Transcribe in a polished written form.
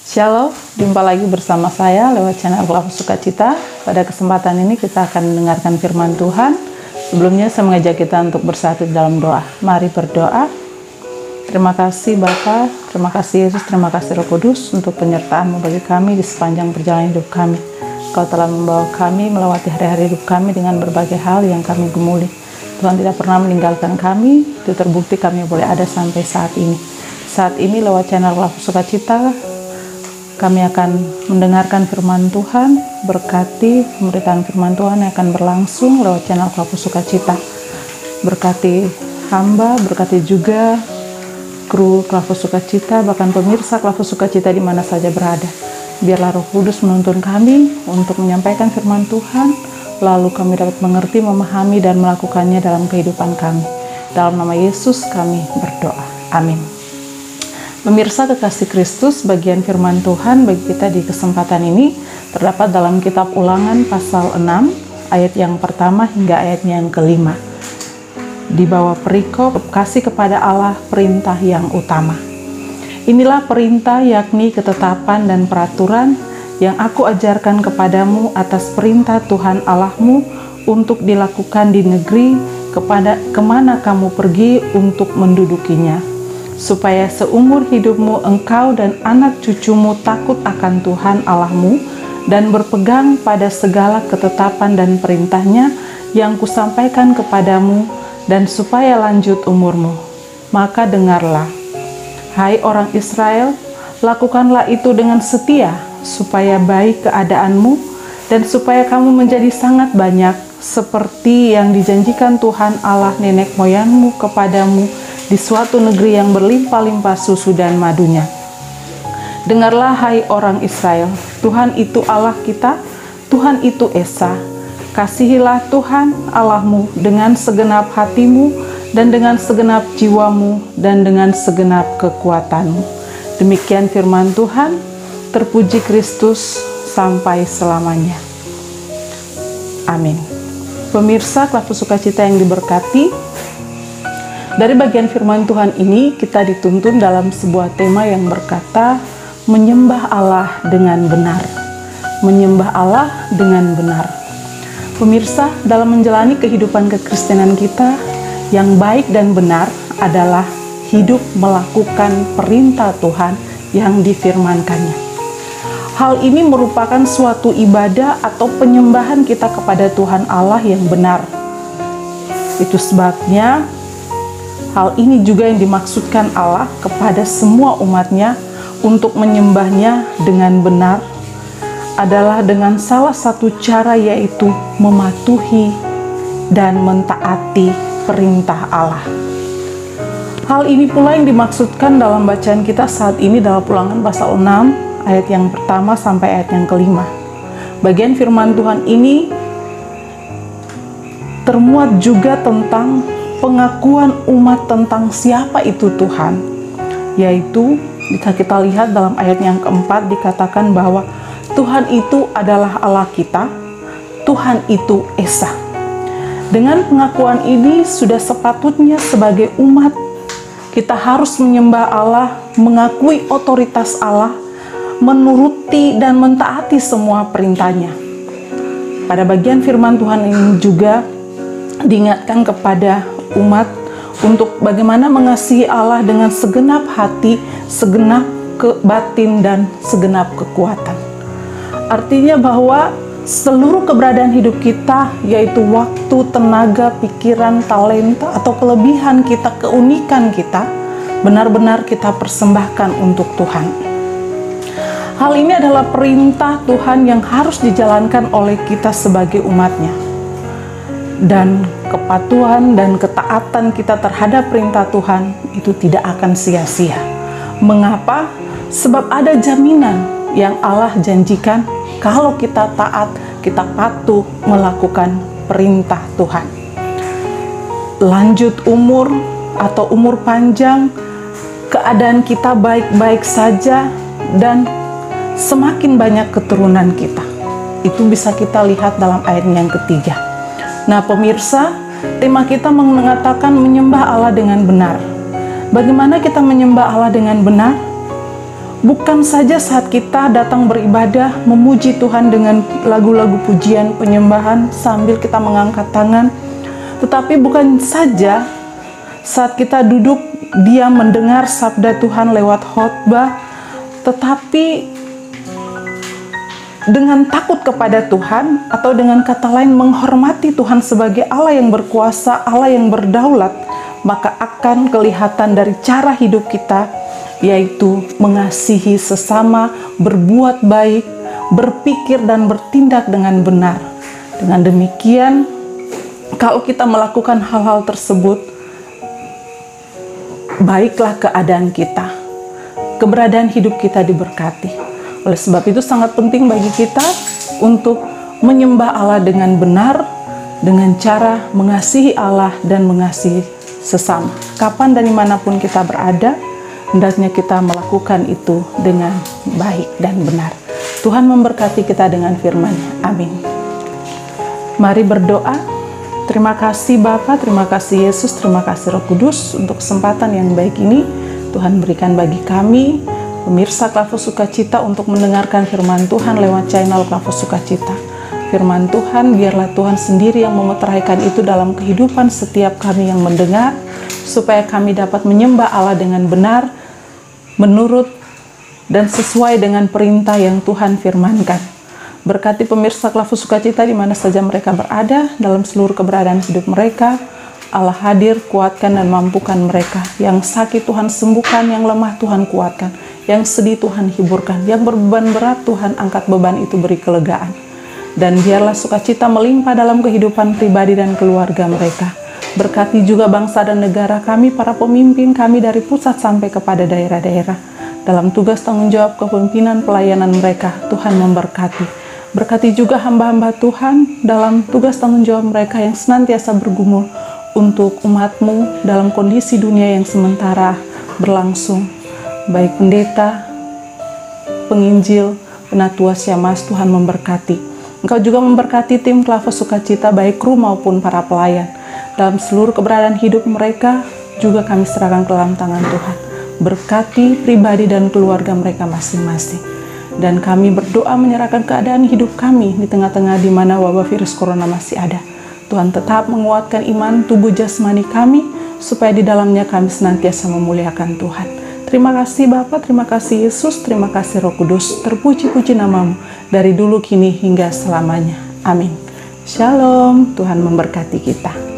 Shalom, jumpa lagi bersama saya lewat channel Laku Sukacita. Pada kesempatan ini kita akan mendengarkan firman Tuhan. Sebelumnya saya mengajak kita untuk bersatu dalam doa. Mari berdoa. Terima kasih Bapa, terima kasih Yesus, terima kasih Roh Kudus untuk penyertaan-Mu bagi kami di sepanjang perjalanan hidup kami. Kau telah membawa kami melewati hari-hari hidup kami dengan berbagai hal yang kami gumuli. Tuhan tidak pernah meninggalkan kami, itu terbukti kami boleh ada sampai saat ini. Saat ini lewat channel Laku Sukacita, kami akan mendengarkan firman Tuhan, berkati pemberitaan firman Tuhan yang akan berlangsung lewat channel Laku Sukacita. Berkati hamba, berkati juga kru Laku Sukacita, bahkan pemirsa Laku Sukacita di mana saja berada. Biarlah Roh Kudus menuntun kami untuk menyampaikan firman Tuhan, lalu kami dapat mengerti, memahami, dan melakukannya dalam kehidupan kami. Dalam nama Yesus kami berdoa. Amin. Pemirsa kekasih Kristus, bagian firman Tuhan bagi kita di kesempatan ini terdapat dalam kitab Ulangan pasal 6 ayat yang pertama hingga ayat yang kelima. Di bawah perikop kasih kepada Allah perintah yang utama. Inilah perintah, yakni ketetapan dan peraturan yang aku ajarkan kepadamu atas perintah Tuhan Allahmu untuk dilakukan di negeri kemana kamu pergi untuk mendudukinya, supaya seumur hidupmu engkau dan anak cucumu takut akan Tuhan Allahmu dan berpegang pada segala ketetapan dan perintahnya yang kusampaikan kepadamu, dan supaya lanjut umurmu. Maka dengarlah, hai orang Israel, lakukanlah itu dengan setia, supaya baik keadaanmu dan supaya kamu menjadi sangat banyak, seperti yang dijanjikan Tuhan Allah nenek moyangmu kepadamu di suatu negeri yang berlimpah-limpah susu dan madunya. Dengarlah hai orang Israel, Tuhan itu Allah kita, Tuhan itu Esa. Kasihilah Tuhan Allahmu dengan segenap hatimu dan dengan segenap jiwamu dan dengan segenap kekuatanmu. Demikian firman Tuhan. Terpuji Kristus sampai selamanya. Amin. Pemirsa Laku Sukacita yang diberkati, dari bagian firman Tuhan ini kita dituntun dalam sebuah tema yang berkata menyembah Allah dengan benar. Menyembah Allah dengan benar. Pemirsa, dalam menjalani kehidupan kekristenan kita, yang baik dan benar adalah hidup melakukan perintah Tuhan yang difirmankannya. Hal ini merupakan suatu ibadah atau penyembahan kita kepada Tuhan Allah yang benar. Itu sebabnya hal ini juga yang dimaksudkan Allah kepada semua umatnya untuk menyembahnya dengan benar adalah dengan salah satu cara, yaitu mematuhi dan mentaati perintah Allah. Hal ini pula yang dimaksudkan dalam bacaan kita saat ini dalam Ulangan pasal 6 ayat yang pertama sampai ayat yang kelima. Bagian firman Tuhan ini termuat juga tentang pengakuan umat tentang siapa itu Tuhan, yaitu jika kita lihat dalam ayat yang keempat dikatakan bahwa Tuhan itu adalah Allah kita, Tuhan itu Esa. Dengan pengakuan ini sudah sepatutnya sebagai umat kita harus menyembah Allah, mengakui otoritas Allah, menuruti dan mentaati semua perintahnya. Pada bagian firman Tuhan ini juga diingatkan kepada umat untuk bagaimana mengasihi Allah dengan segenap hati, segenap batin, dan segenap kekuatan. Artinya bahwa seluruh keberadaan hidup kita, yaitu waktu, tenaga, pikiran, talenta, atau kelebihan kita, keunikan kita, benar-benar kita persembahkan untuk Tuhan. Hal ini adalah perintah Tuhan yang harus dijalankan oleh kita sebagai umatnya. Dan kepatuhan dan ketaatan kita terhadap perintah Tuhan itu tidak akan sia-sia. Mengapa? Sebab ada jaminan yang Allah janjikan kalau kita taat, kita patuh melakukan perintah Tuhan. Lanjut umur atau umur panjang, keadaan kita baik-baik saja, dan semakin banyak keturunan kita. Itu bisa kita lihat dalam ayat yang ketiga. Nah pemirsa, tema kita mengatakan menyembah Allah dengan benar. Bagaimana kita menyembah Allah dengan benar? Bukan saja saat kita datang beribadah, memuji Tuhan dengan lagu-lagu pujian, penyembahan sambil kita mengangkat tangan, tetapi bukan saja saat kita duduk diam mendengar sabda Tuhan lewat khotbah, tetapi dengan takut kepada Tuhan, atau dengan kata lain menghormati Tuhan sebagai Allah yang berkuasa, Allah yang berdaulat, maka akan kelihatan dari cara hidup kita, yaitu mengasihi sesama, berbuat baik, berpikir dan bertindak dengan benar. Dengan demikian, kalau kita melakukan hal-hal tersebut, baiklah keadaan kita, keberadaan hidup kita diberkati. Oleh sebab itu sangat penting bagi kita untuk menyembah Allah dengan benar, dengan cara mengasihi Allah dan mengasihi sesama. Kapan dan dimanapun kita berada, hendaknya kita melakukan itu dengan baik dan benar. Tuhan memberkati kita dengan firman-Nya. Amin. Mari berdoa. Terima kasih Bapa, terima kasih Yesus, terima kasih Roh Kudus untuk kesempatan yang baik ini Tuhan berikan bagi kami, pemirsa Klavos Sukacita, untuk mendengarkan firman Tuhan lewat channel Klavos Sukacita. Firman Tuhan, biarlah Tuhan sendiri yang memeteraikan itu dalam kehidupan setiap kami yang mendengar, supaya kami dapat menyembah Allah dengan benar, menurut dan sesuai dengan perintah yang Tuhan firmankan. Berkati pemirsa Klavos Sukacita di mana saja mereka berada, dalam seluruh keberadaan hidup mereka. Allah hadir, kuatkan dan mampukan mereka. Yang sakit Tuhan sembuhkan, yang lemah Tuhan kuatkan, yang sedih Tuhan hiburkan, yang berbeban berat Tuhan angkat beban itu, beri kelegaan. Dan biarlah sukacita melimpah dalam kehidupan pribadi dan keluarga mereka. Berkati juga bangsa dan negara kami, para pemimpin kami dari pusat sampai kepada daerah-daerah. Dalam tugas tanggung jawab kepemimpinan pelayanan mereka, Tuhan memberkati. Berkati juga hamba-hamba Tuhan dalam tugas tanggung jawab mereka yang senantiasa bergumul untuk umat-Mu dalam kondisi dunia yang sementara berlangsung. Baik pendeta, penginjil, penatua Syamas, Tuhan memberkati. Engkau juga memberkati tim Klavos Sukacita, baik kru maupun para pelayan. Dalam seluruh keberadaan hidup mereka, juga kami serahkan ke dalam tangan Tuhan. Berkati pribadi dan keluarga mereka masing-masing. Dan kami berdoa menyerahkan keadaan hidup kami di tengah-tengah di mana wabah virus corona masih ada. Tuhan tetap menguatkan iman tubuh jasmani kami, supaya di dalamnya kami senantiasa memuliakan Tuhan. Terima kasih Bapa, terima kasih Yesus, terima kasih Roh Kudus. Terpuji-puji nama-Mu dari dulu, kini, hingga selamanya. Amin. Shalom, Tuhan memberkati kita.